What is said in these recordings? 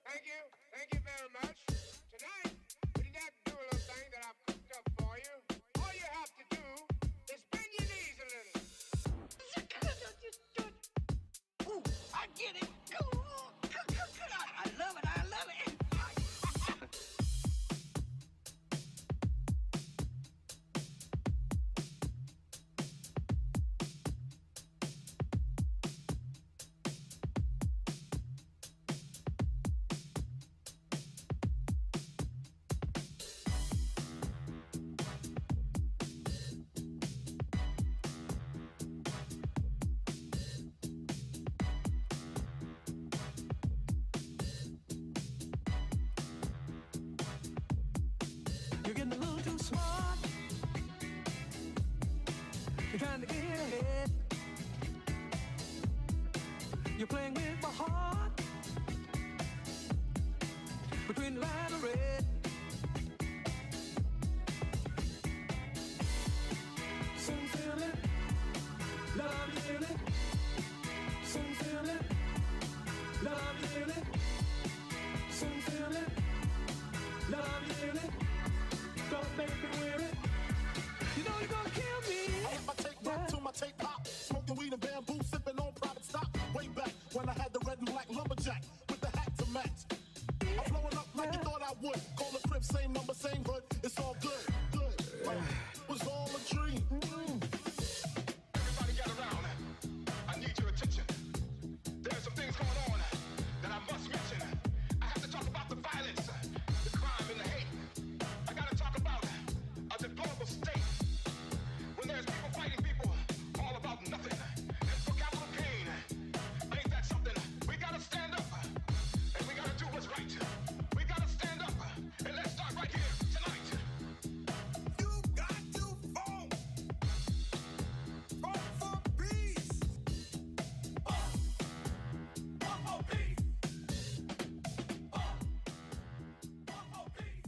Thank you. Thank you very much. Tonight, we did not do a little thing that I've cooked up for you. All you have to do is bend your knees a little. Ooh, I get it. Ooh, I love it. I love it. You're getting a little too smart. You're trying to get ahead. You're playing with my heart between the line and red. Sincerely, love you dearly. Sincerely, love you dearly. Sincerely, love you dearly. Don't make me weary. You know you're gonna kill me. I hit my tape back to my tape pop. Smoking weed and bamboo, sipping on private stock. Way back when I had the red and black lumberjack with the hat to match. I'm blowing up like you thought I would. Call the crib, same number, same hood. It's all good, good. It was all a dream. Everybody get around. I need your attention. There's some things going on that I must mention. I have to talk about the violence, the crime, and the hate. I gotta talk about a deplorable state when there's people fighting people all about nothing. And for capital gain, ain't that something? We gotta stand up and we gotta do what's right. We gotta stand up and let's start right here tonight. You got to fall for peace. Fall for peace. Fall for peace.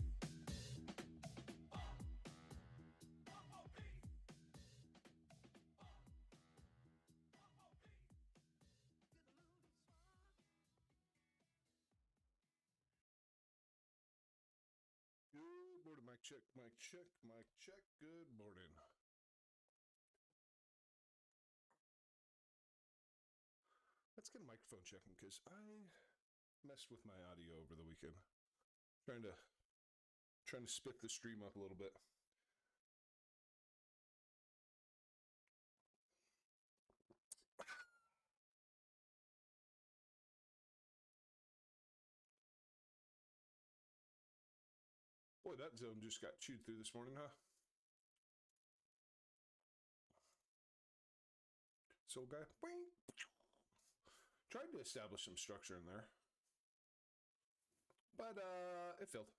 Good morning, mic check, mic check, mic check. Good morning. Let's get a microphone checking because I messed with my audio over the weekend. Trying to spick the stream up a little bit. Boy, that zone just got chewed through this morning, huh? Soul guy. Boing. Tried to establish some structure in there. But it failed.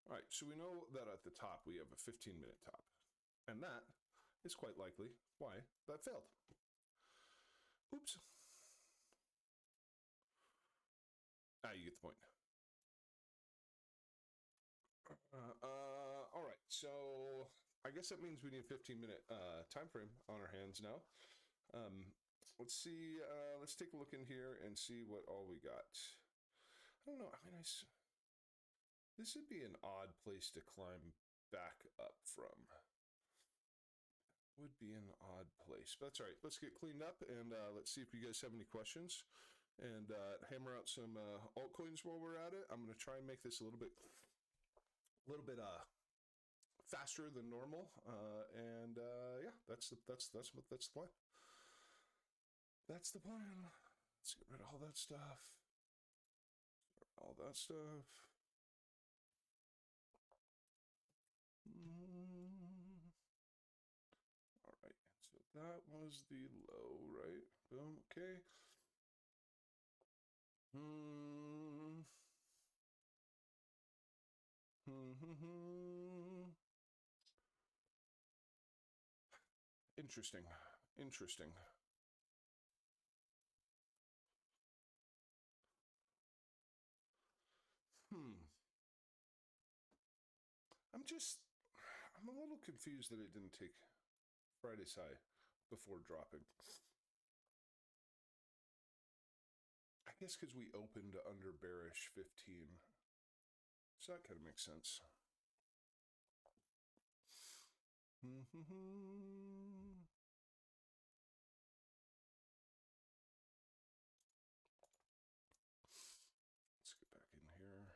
All right, so we know that at the top we have a 15-minute top. And that is quite likely why that failed. Oops. You get the point. All right, so I guess that means we need a 15-minute time frame on our hands now. Let's see. Let's take a look in here and see what all we got. I don't know. I mean, this would be an odd place to climb back up from. Would be an odd place, but that's all right. Let's get cleaned up and let's see if you guys have any questions and hammer out some altcoins while we're at it. I'm going to try and make this a little bit faster than normal, and yeah, that's the plan. That's the plan. Let's get rid of all that stuff. All that stuff. All right, so that was the low, right? Boom. Okay. Interesting. I'm a little confused that it didn't take Friday's high before dropping. I guess because we opened under bearish 15. So that kind of makes sense. Let's get back in here.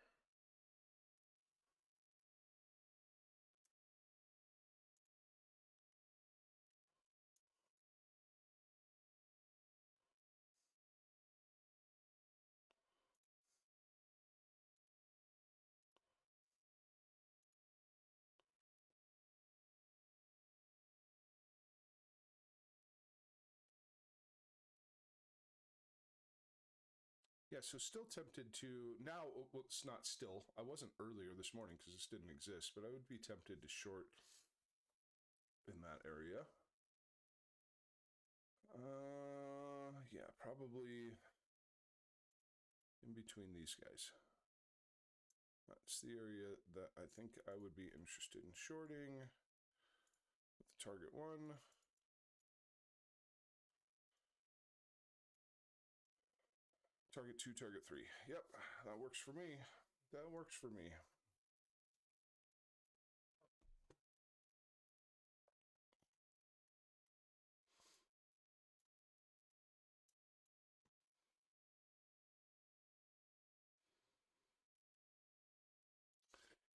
Yeah, so still tempted to, now, well, it's not still, I wasn't earlier this morning because this didn't exist, but I would be tempted to short in that area. Yeah, probably in between these guys. That's the area that I think I would be interested in shorting with the target 1. Target 2, target 3. Yep, that works for me. That works for me.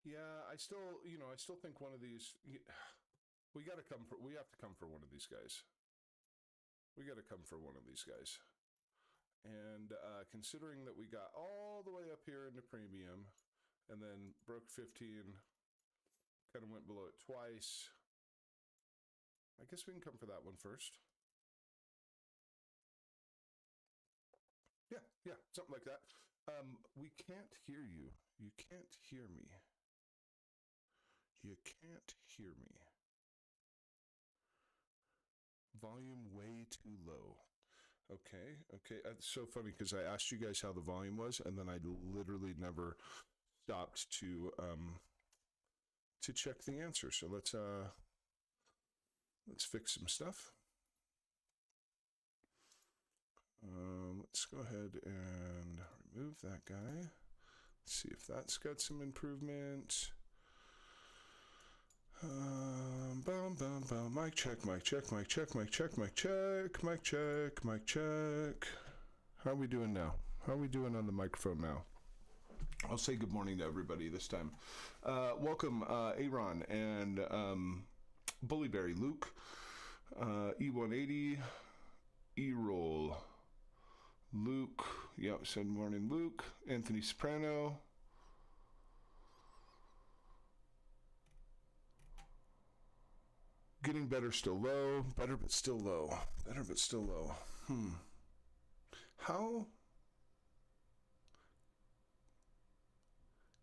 Yeah, I still think one of these, we have to come for one of these guys. We got to come for one of these guys. And considering that we got all the way up here into premium and then broke 15, kind of went below it twice, I guess we can come for that one first. Yeah, something like that. We can't hear you. You can't hear me. You can't hear me. Volume way too low. Okay. It's so funny because I asked you guys how the volume was, and then I literally never stopped to check the answer. So let's fix some stuff. Let's go ahead and remove that guy. See if that's got some improvement. Mic check. How are we doing now? How are we doing on the microphone now? I'll say good morning to everybody this time. Welcome, Aaron and Bullyberry, Luke, E180, E-Roll, Luke, said morning, Luke, Anthony Soprano, getting better, still low, better but still low, How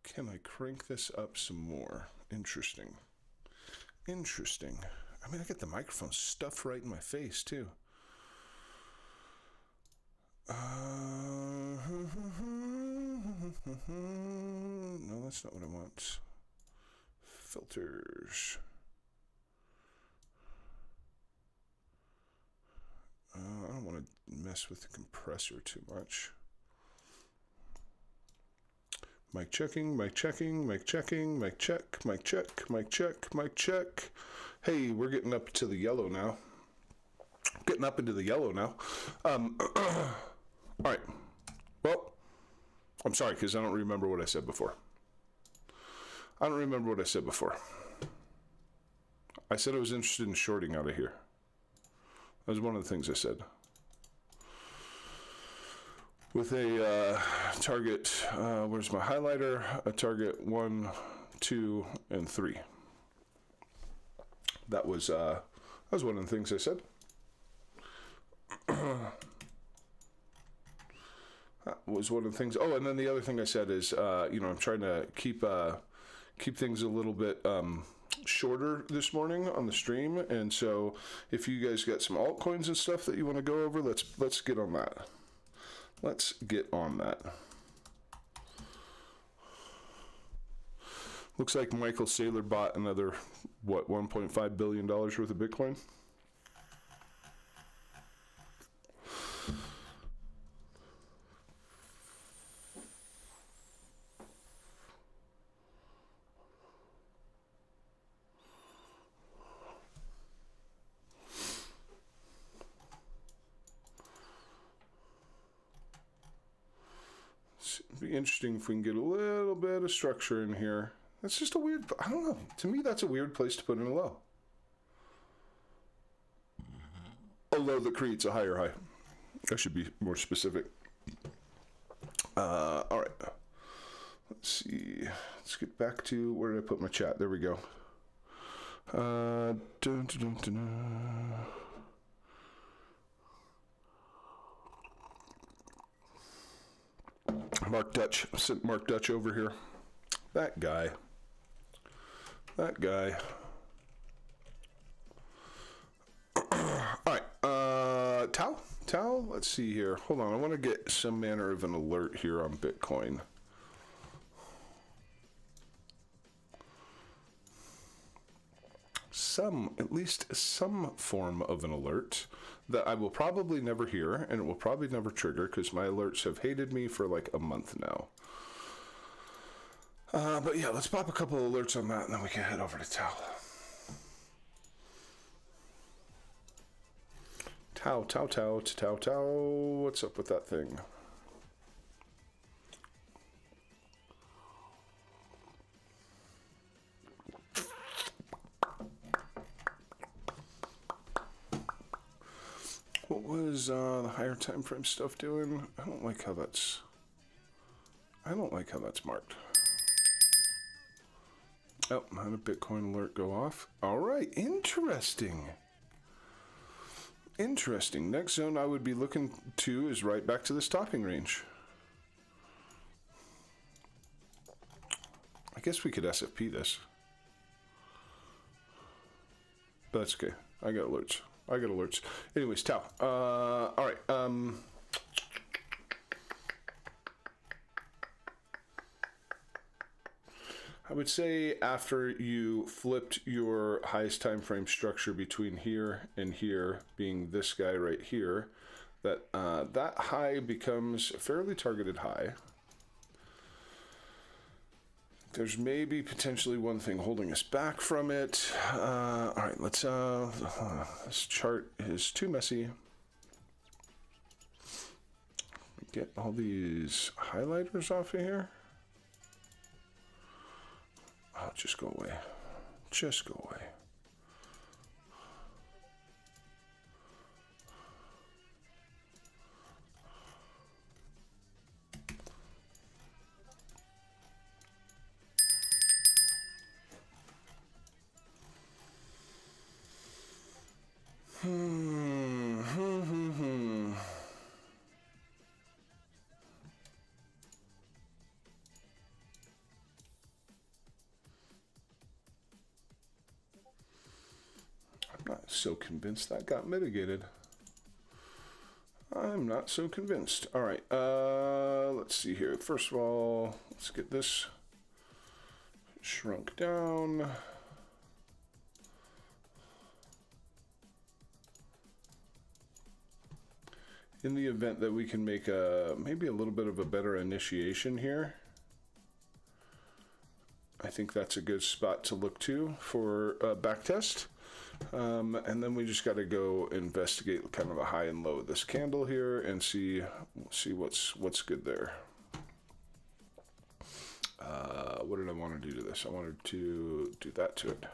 can I crank this up some more? Interesting. I mean, I got the microphone stuffed right in my face, too. No, that's not what I want. Filters. I don't want to mess with the compressor too much. Mic checking. Mic check. Hey, we're getting up to the yellow now. Getting up into the yellow now. All right. Well, I'm sorry because I don't remember what I said before. I said I was interested in shorting out of here. That was one of the things I said. With a target, where's my highlighter? A target 1, 2, and 3. That was one of the things I said. That was one of the things. Oh, and then the other thing I said is, I'm trying to keep things a little bit shorter this morning on the stream, and so if you guys got some altcoins and stuff that you want to go over, let's get on that. Let's get on that. Looks like Michael Saylor bought another, $1.5 billion worth of Bitcoin? interesting if we can get a little bit of structure in here. That's just a weird, I don't know. To me, that's a weird place to put in a low. A low that creates a higher high. I should be more specific. All right. Let's see. Let's get back to, where did I put my chat? There we go. Dun, dun, dun, dun, dun. Mark Dutch. I sent Mark Dutch over here. That guy. That guy. All right. Tau? Tau? Let's see here. Hold on. I want to get some manner of an alert here on Bitcoin. At least some form of an alert that I will probably never hear, and it will probably never trigger because my alerts have hated me for like a month now. But yeah, let's pop a couple of alerts on that, and then we can head over to Tau. Tau. What's up with that thing? What was the higher time frame stuff doing? I don't like how that's marked. Oh, had a Bitcoin alert go off. All right, interesting. Next zone I would be looking to is right back to this topping range. I guess we could SFP this. But that's okay. I got alerts. Anyways, Tau. All right. I would say after you flipped your highest time frame structure between here and here, being this guy right here, that that high becomes a fairly targeted high. There's maybe potentially one thing holding us back from it. All right, let's, this chart is too messy. Get all these highlighters off of here. Oh, just go away. Just go away. I'm not so convinced that got mitigated. I'm not so convinced. All right, let's see here. First of all, let's get this shrunk down. In the event that we can make maybe a little bit of a better initiation here, I think that's a good spot to look to for a backtest. And then we just got to go investigate kind of a high and low of this candle here and see what's good there. What did I want to do to this? I wanted to do that to it.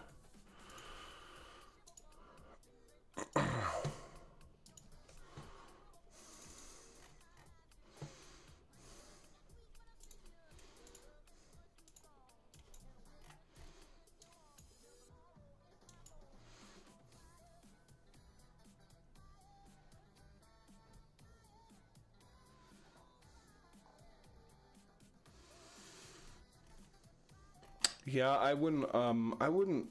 Yeah, I wouldn't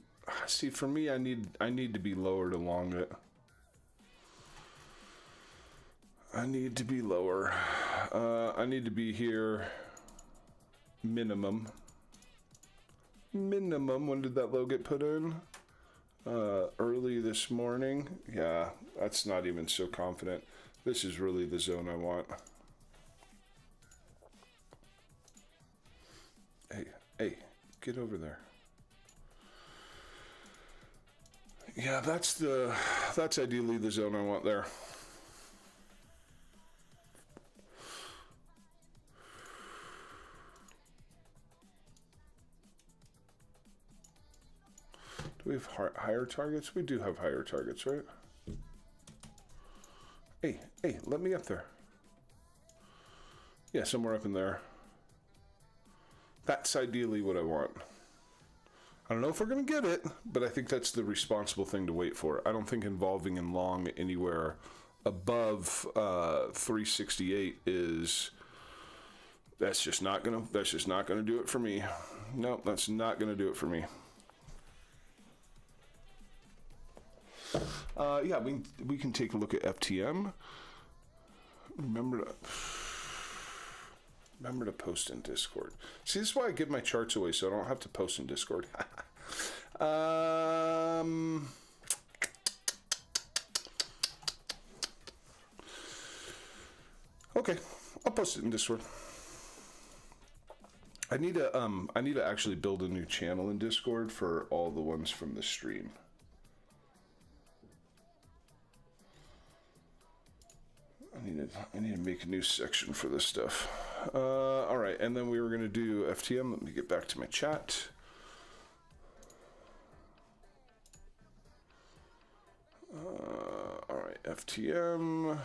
see, for me, I need to be lowered along it. I need to be lower. I need to be here minimum. When did that low get put in? Early this morning. Yeah, that's not even so confident. This is really the zone I want. Hey. Get over there. Yeah, that's ideally the zone I want there. we have higher targets? We do have higher targets, right? Hey, let me up there. Yeah, somewhere up in there. That's ideally what I want. I don't know if we're going to get it, but I think that's the responsible thing to wait for. I don't think involving in long anywhere above 368 is... That's just not gonna do it for me. No, that's not gonna do it for me. Yeah, we can take a look at FTM. Remember to post in Discord. See, this is why I give my charts away, so I don't have to post in Discord. Okay, I'll post it in Discord. I need to actually build a new channel in Discord for all the ones from the stream. I need to make a new section for this stuff. All right, and then we were going to do FTM. Let me get back to my chat. All right, FTM.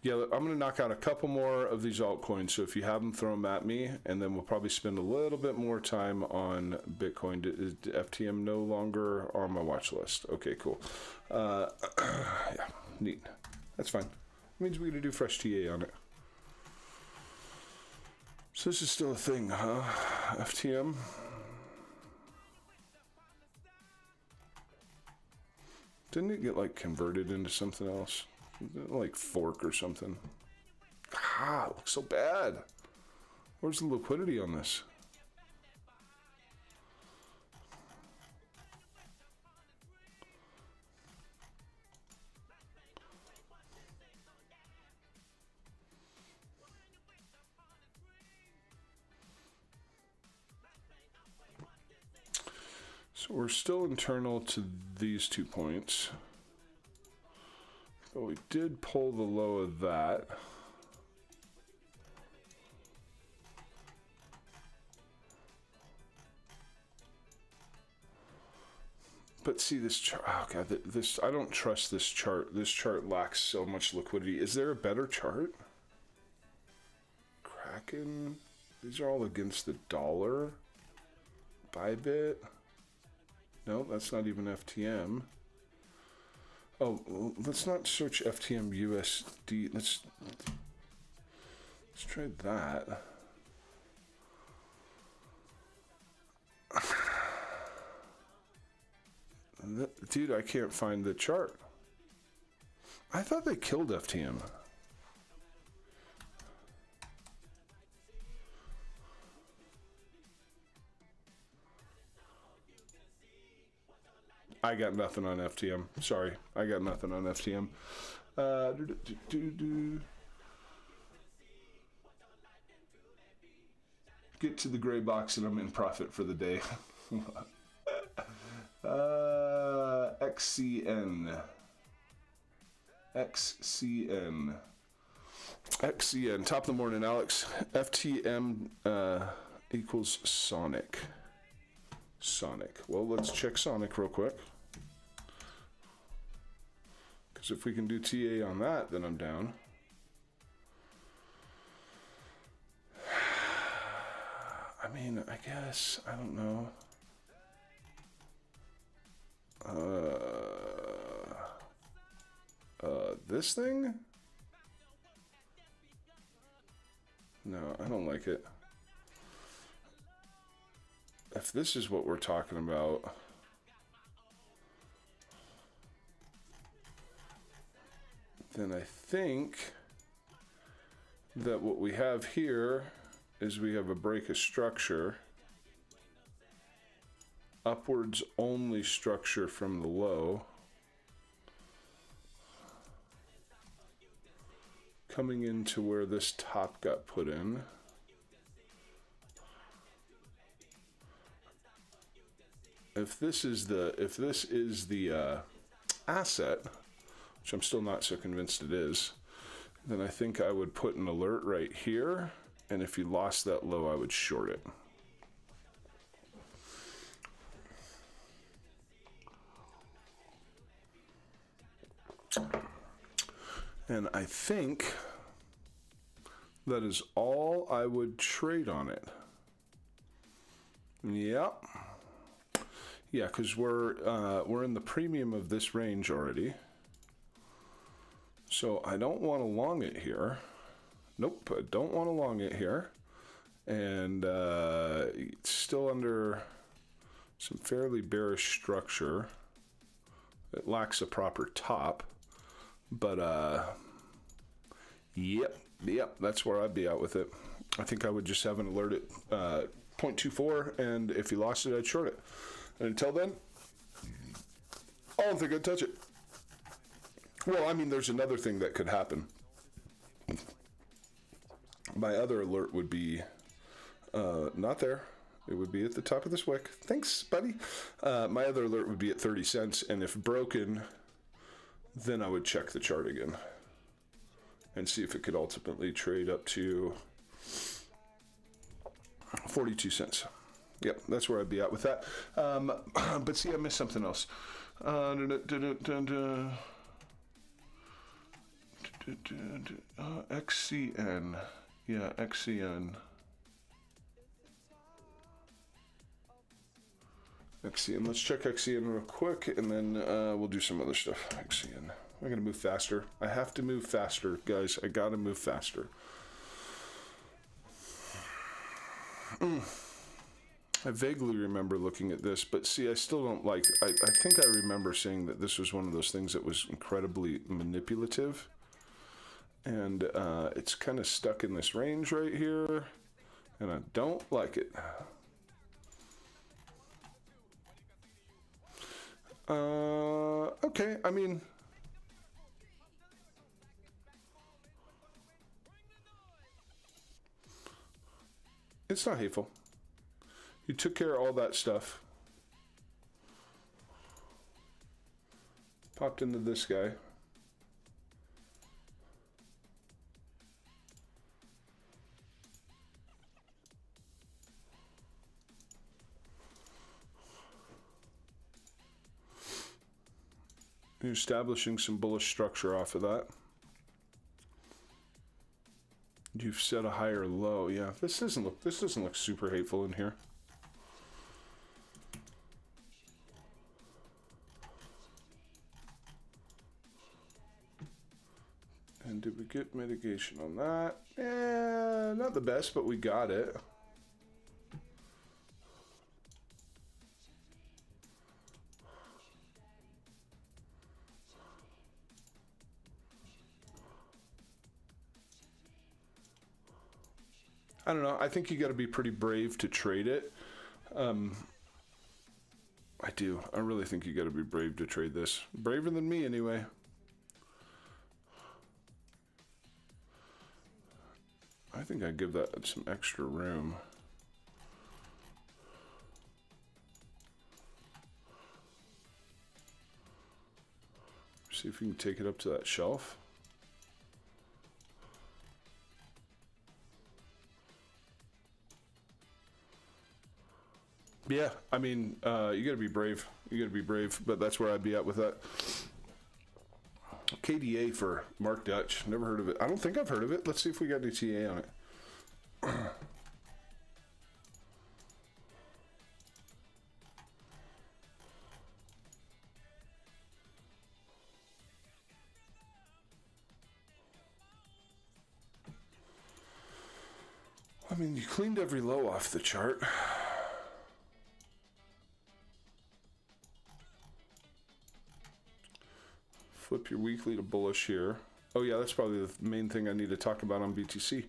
Yeah, I'm going to knock out a couple more of these altcoins, so if you have them, throw them at me, and then we'll probably spend a little bit more time on Bitcoin. Is FTM no longer on my watch list? Okay, cool. Yeah, neat. That's fine. It means we're going to do fresh TA on it. So this is still a thing, huh? FTM? Didn't it get, like, converted into something else? Like fork or something. Ah, it looks so bad. Where's the liquidity on this? So we're still internal to these 2 points. But we did pull the low of that. But see this chart. Oh god, this I don't trust this chart. This chart lacks so much liquidity. Is there a better chart? Kraken. These are all against the dollar. Bybit. No, that's not even FTM. Oh, let's not search FTM USD. Let's try that. Dude, I can't find the chart. I thought they killed FTM. I got nothing on FTM. Sorry, I got nothing on FTM. Get to the gray box and I'm in profit for the day. XCN. Top of the morning, Alex. FTM equals Sonic. Well, let's check Sonic real quick. Because if we can do TA on that, then I'm down. I mean, I guess, I don't know. This thing? No, I don't like it. If this is what we're talking about, then I think that what we have here is we have a break of structure, upwards only structure from the low, coming into where this top got put in. If this is the asset, which I'm still not so convinced it is, then I think I would put an alert right here. And if you lost that low, I would short it. And I think that is all I would trade on it. Yep. Yeah, because we're in the premium of this range already. So I don't want to long it here. Nope, I don't want to long it here. And it's still under some fairly bearish structure. It lacks a proper top. But, yep, that's where I'd be out with it. I think I would just have an alert at 0.24, and if you lost it, I'd short it. And until then, I don't think I'd touch it. Well, I mean, there's another thing that could happen. My other alert would be not there. It would be at the top of this wick. Thanks, buddy. My other alert would be at 30 cents, and if broken, then I would check the chart again and see if it could ultimately trade up to 42 cents. Yep, that's where I'd be at with that. But see, I missed something else. XCN. Yeah, XCN. XCN. Let's check XCN real quick, and then we'll do some other stuff. XCN. I'm going to move faster. I have to move faster, guys. I got to move faster. I vaguely remember looking at this, but see, I still don't like... I think I remember saying that this was one of those things that was incredibly manipulative. And it's kind of stuck in this range right here, and I don't like it. Okay, I mean... It's not hateful. You took care of all that stuff. Popped into this guy. You're establishing some bullish structure off of that. You've set a higher low. Yeah, this doesn't look super hateful in here. And did we get mitigation on that? Eh, not the best, but we got it. I don't know. I think you got to be pretty brave to trade it. I do. I really think you got to be brave to trade this. Braver than me, anyway. I think I'd give that some extra room. See if we can take it up to that shelf. Yeah, I mean, you gotta be brave. You gotta be brave, but that's where I'd be at with that. KDA for Mark Dutch. Never heard of it. I don't think I've heard of it. Let's see if we got any TA on it. I mean, you cleaned every low off the chart. Flip your weekly to bullish here. Oh yeah, that's probably the main thing I need to talk about on BTC.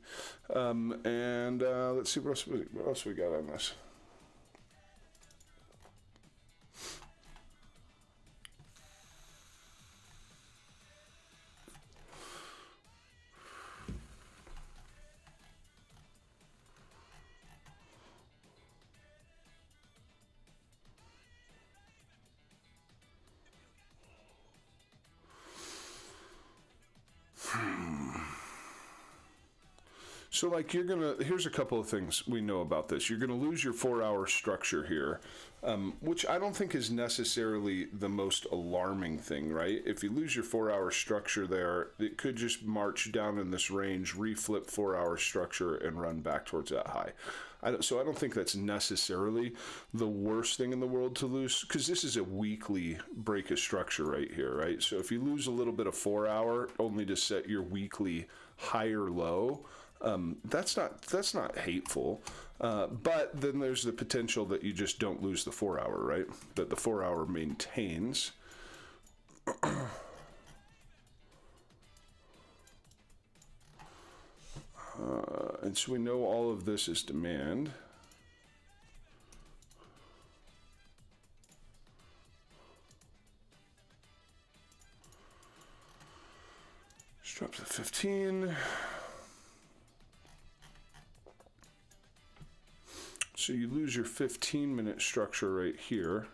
And let's see what else we got on this. So, like, here's a couple of things we know about this. You're gonna lose your 4-hour structure here, which I don't think is necessarily the most alarming thing, right? If you lose your 4-hour structure there, it could just march down in this range, reflip 4-hour structure, and run back towards that high. So I don't think that's necessarily the worst thing in the world to lose, because this is a weekly break of structure right here, right? So if you lose a little bit of 4-hour only to set your weekly higher low, that's not hateful. But then there's the potential that you just don't lose the 4-hour, right? That the 4-hour maintains. And so we know all of this is demand. Let's drop to 15. So you lose your 15-minute structure right here.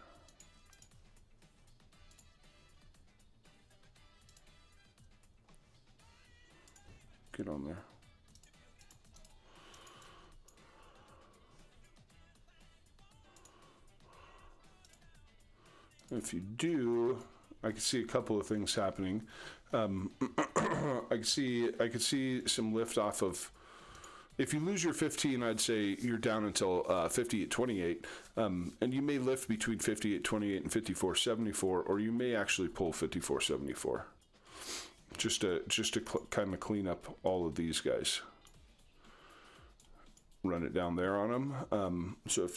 Get on there. If you do, I can see a couple of things happening. I could see some lift off of. If you lose your 15, I'd say you're down until 58.28, and you may lift between 58.28 and 54.74, or you may actually pull 54.74, just to kind of clean up all of these guys. Run it down there on them. So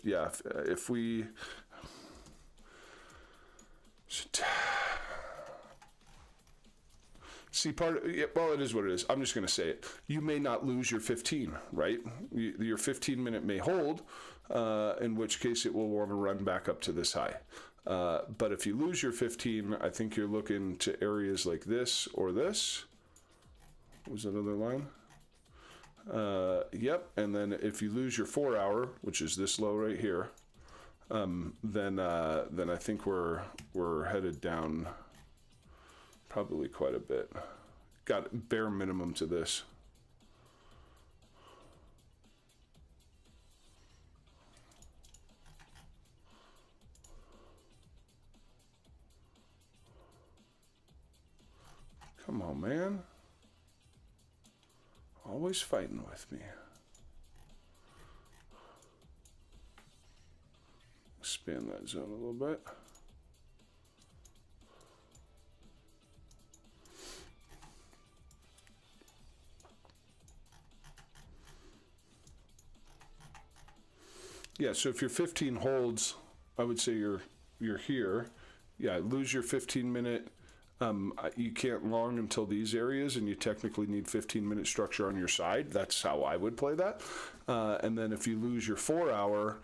if we. See, well, it is what it is. I'm just going to say it. You may not lose your 15, right? Your 15-minute may hold, in which case it will want to run back up to this high. But if you lose your 15, I think you're looking to areas like this or this. Was another line? Yep. And then if you lose your 4-hour, which is this low right here, then I think we're headed down probably quite a bit. Got bare minimum to this. Come on, man. Always fighting with me. Expand that zone a little bit. Yeah, so if your 15 holds, I would say you're here. Yeah, lose your 15-minute. You can't long until these areas, and you technically need 15-minute structure on your side. That's how I would play that. And then if you lose your 4-hour,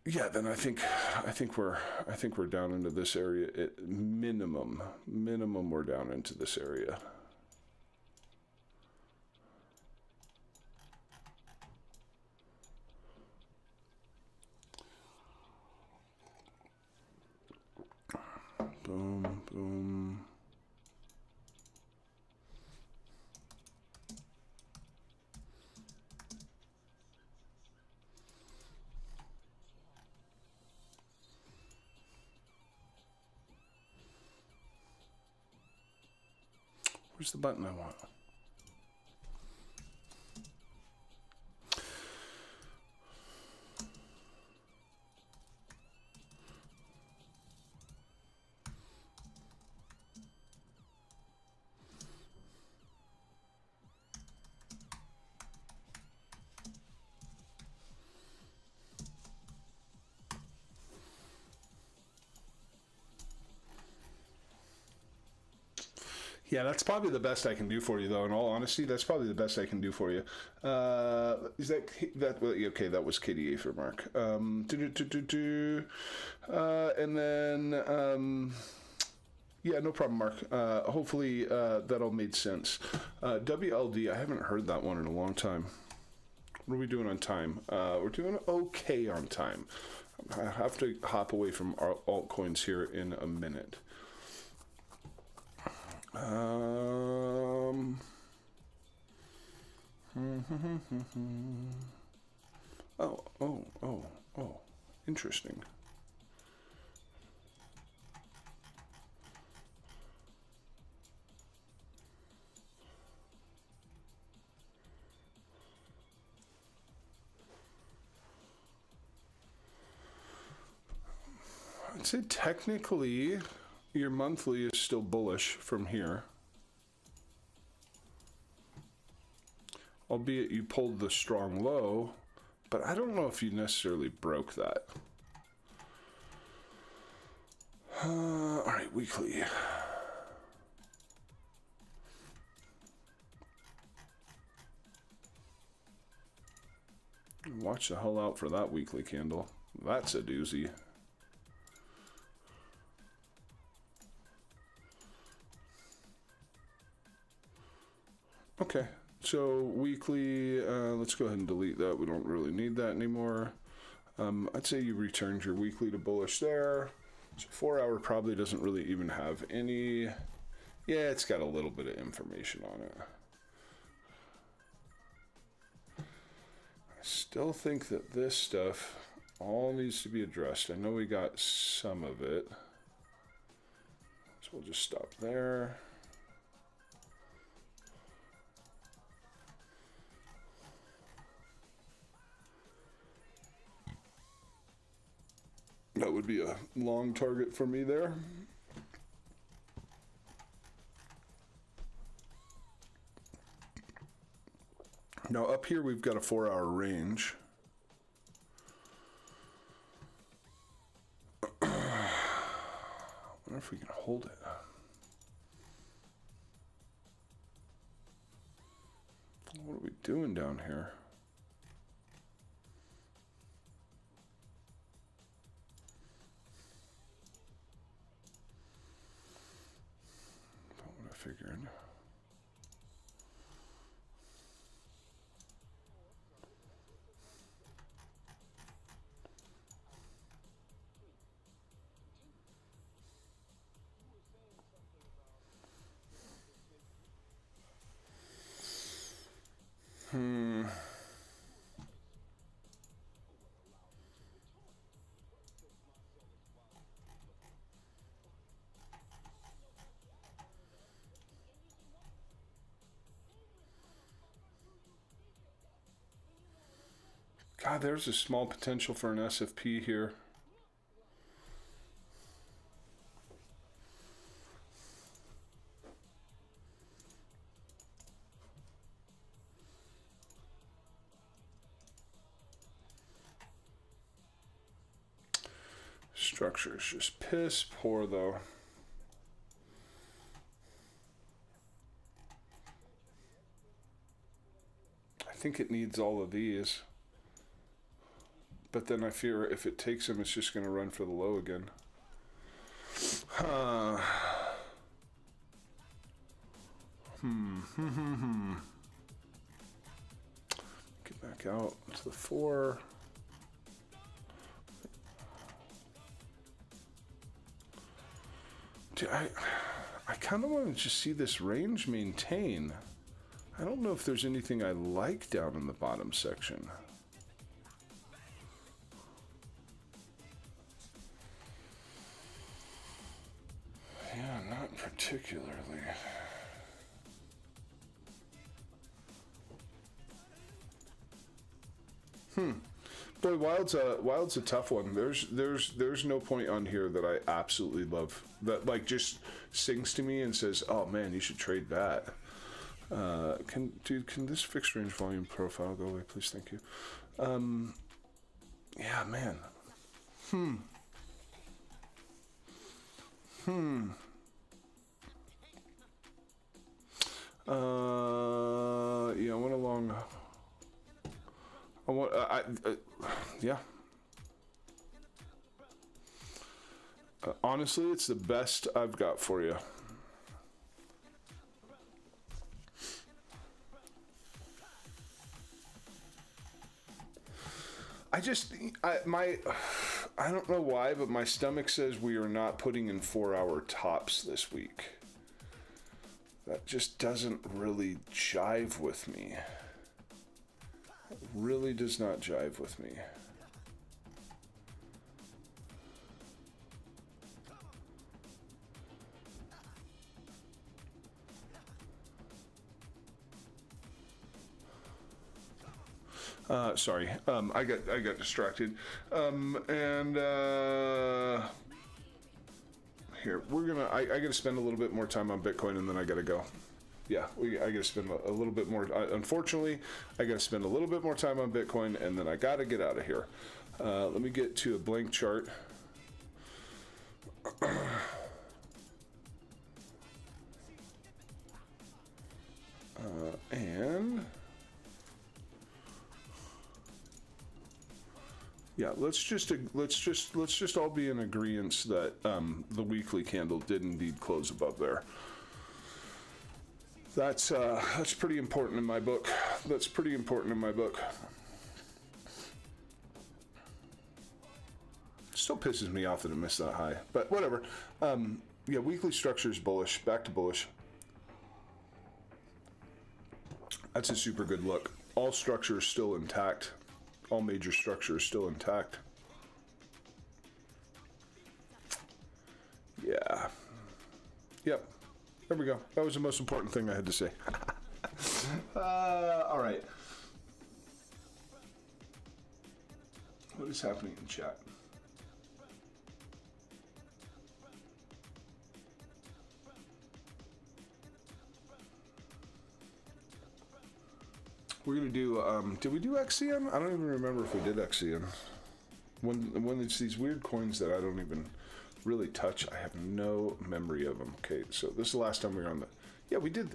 yeah, then I think we're down into this area at minimum. Minimum, we're down into this area. Boom, boom. Where's the button I want? Yeah, that's probably the best I can do for you, though. In all honesty, that's probably the best I can do for you. Is that okay? That was Katie Afer, Mark. And then yeah, no problem, Mark. Hopefully that all made sense. WLD, I haven't heard that one in a long time. What are we doing on time? We're doing okay on time. I have to hop away from our altcoins here in a minute. Oh, interesting. I'd say technically your monthly is still bullish from here. Albeit you pulled the strong low, but I don't know if you necessarily broke that. All right, weekly. Watch the hell out for that weekly candle. That's a doozy. Okay, so weekly, let's go ahead and delete that. We don't really need that anymore. I'd say you returned your weekly to bullish there. So 4 hour probably doesn't really even have any. Yeah, it's got a little bit of information on it. I still think that this stuff all needs to be addressed. I know we got some of it. So we'll just stop there. That would be a long target for me there. Now up here we've got a 4 hour range. I wonder if we can hold it. What are we doing down here? Figured. God, there's a small potential for an SFP here. Structure is just piss poor, though. I think it needs all of these. But then I fear if it takes him, it's just going to run for the low again. Get back out to the 4. Dude, I kind of want to just see this range maintain. I don't know if there's anything I like down in the bottom section. Yeah, not particularly. Boy, Wild's a tough one. There's no point on here that I absolutely love that like just sings to me and says, "Oh man, you should trade that." Can this fixed range volume profile go away, please? Thank you. Yeah, man. Yeah, I went along. Yeah. Honestly, it's the best I've got for you. I don't know why, but my stomach says we are not putting in 4 hour tops this week. That just doesn't really jive with me. It really does not jive with me. Sorry, I got distracted, and here I gotta spend a little bit more time on Bitcoin, and then I gotta go. Yeah, I gotta spend a little bit more. Unfortunately, I gotta spend a little bit more time on Bitcoin, and then I gotta get out of here. Let me get to a blank chart. And yeah, let's just all be in agreement that the weekly candle did indeed close above there. That's pretty important in my book. That's pretty important in my book. Still pisses me off that it missed that high, but whatever. Yeah, weekly structure is bullish. Back to bullish. That's a super good look. All structure is still intact. All major structure is still intact. Yeah. Yep. There we go. That was the most important thing I had to say. All right. What is happening in chat? We're gonna do. Did we do XCM? I don't even remember if we did XCM. When it's these weird coins that I don't even really touch, I have no memory of them. Okay, so this is the last time we were on the. Yeah, we did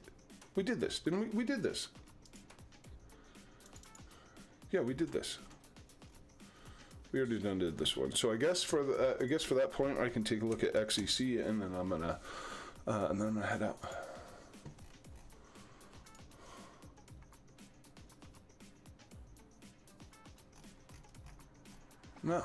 this, didn't we? We did this. Yeah, we did this. We already did this one. So I guess for that point, I can take a look at XEC, and then I'm gonna head out. No.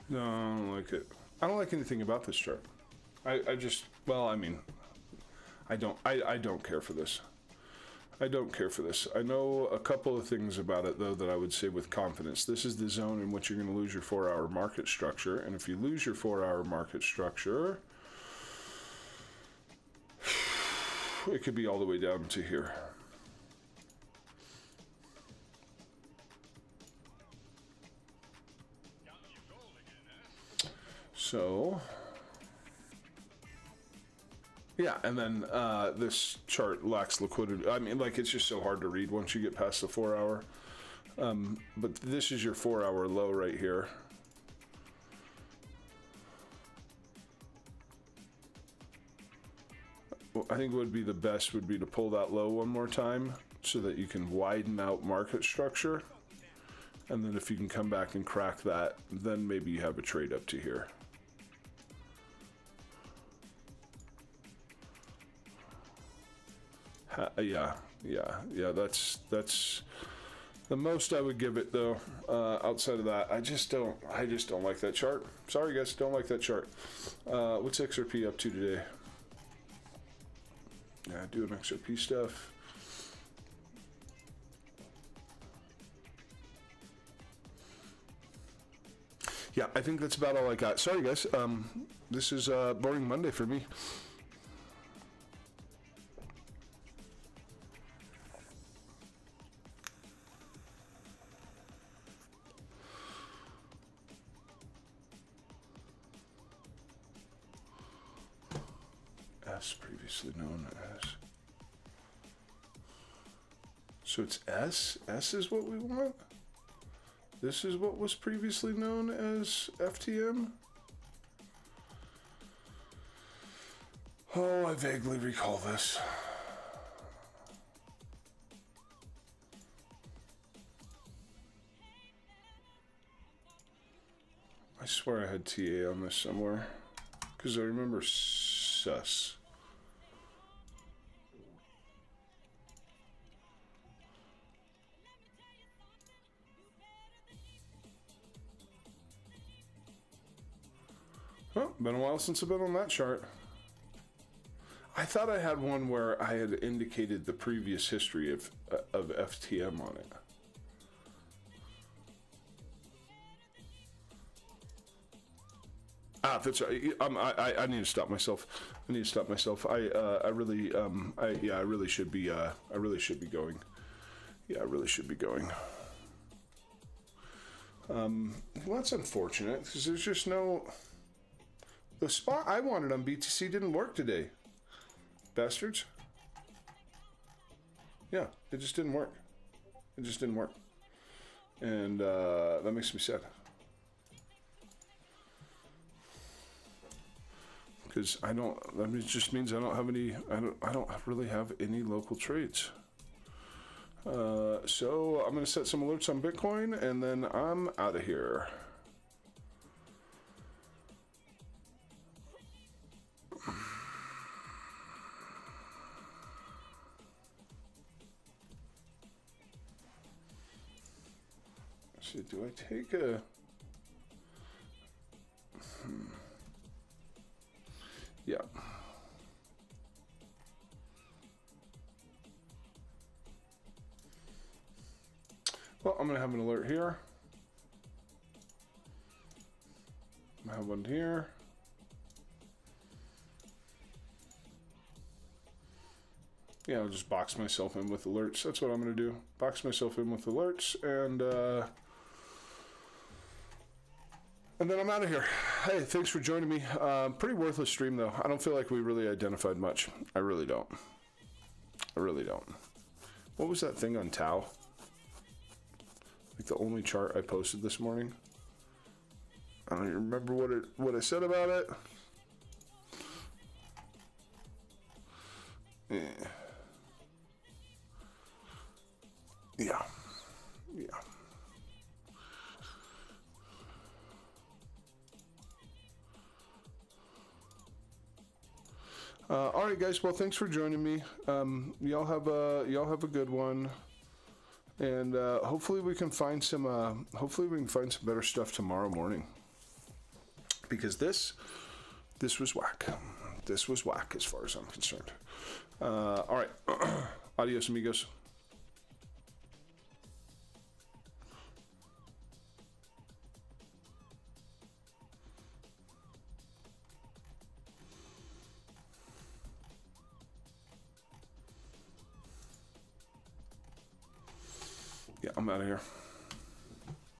No, I don't like it. I don't like anything about this chart. I just, well, I mean, I don't care for this. I don't care for this. I know a couple of things about it, though, that I would say with confidence. This is the zone in which you're going to lose your 4-hour market structure. And if you lose your 4-hour market structure, it could be all the way down to here. So, yeah, and then this chart lacks liquidity. I mean, like, it's just so hard to read once you get past the 4-hour. But this is your 4-hour low right here. Well, I think what would be the best would be to pull that low one more time so that you can widen out market structure. And then if you can come back and crack that, then maybe you have a trade up to here. Yeah, that's the most I would give it, though. Outside of that, I just don't like that chart. Sorry guys, don't like that chart. What's XRP up to today? Yeah, doing XRP stuff. Yeah, I think that's about all I got. Sorry guys, this is boring Monday for me. Previously known as. So it's S? S is what we want? This is what was previously known as FTM? Oh, I vaguely recall this. I swear I had TA on this somewhere. Because I remember sus. Oh, been a while since I've been on that chart. I thought I had one where I had indicated the previous history of FTM on it. Ah, that's right. I need to stop myself. I really should be. I really should be going. Yeah, I really should be going. Well, that's unfortunate because there's just no. The spot I wanted on BTC didn't work today. Bastards. Yeah, it just didn't work. It just didn't work. And that makes me sad. Because I don't, that just means I don't have any, I don't really have any local trades. So I'm going to set some alerts on Bitcoin and then I'm out of here. So do I take a... Yeah. Well, I'm going to have an alert here. I have one here. Yeah, I'll just box myself in with alerts. That's what I'm going to do. Box myself in with alerts and then I'm out of here. Hey, thanks for joining me. Pretty worthless stream, though. I don't feel like we really identified much. I really don't. I really don't. What was that thing on Tau? Like the only chart I posted this morning. I don't even remember what I said about it. Yeah. Yeah. Yeah. All right, guys. Well, thanks for joining me. Y'all have a good one, and hopefully we can find some. Hopefully we can find some better stuff tomorrow morning. Because this was whack. This was whack as far as I'm concerned. All right. Adios, amigos. Yeah, I'm out of here.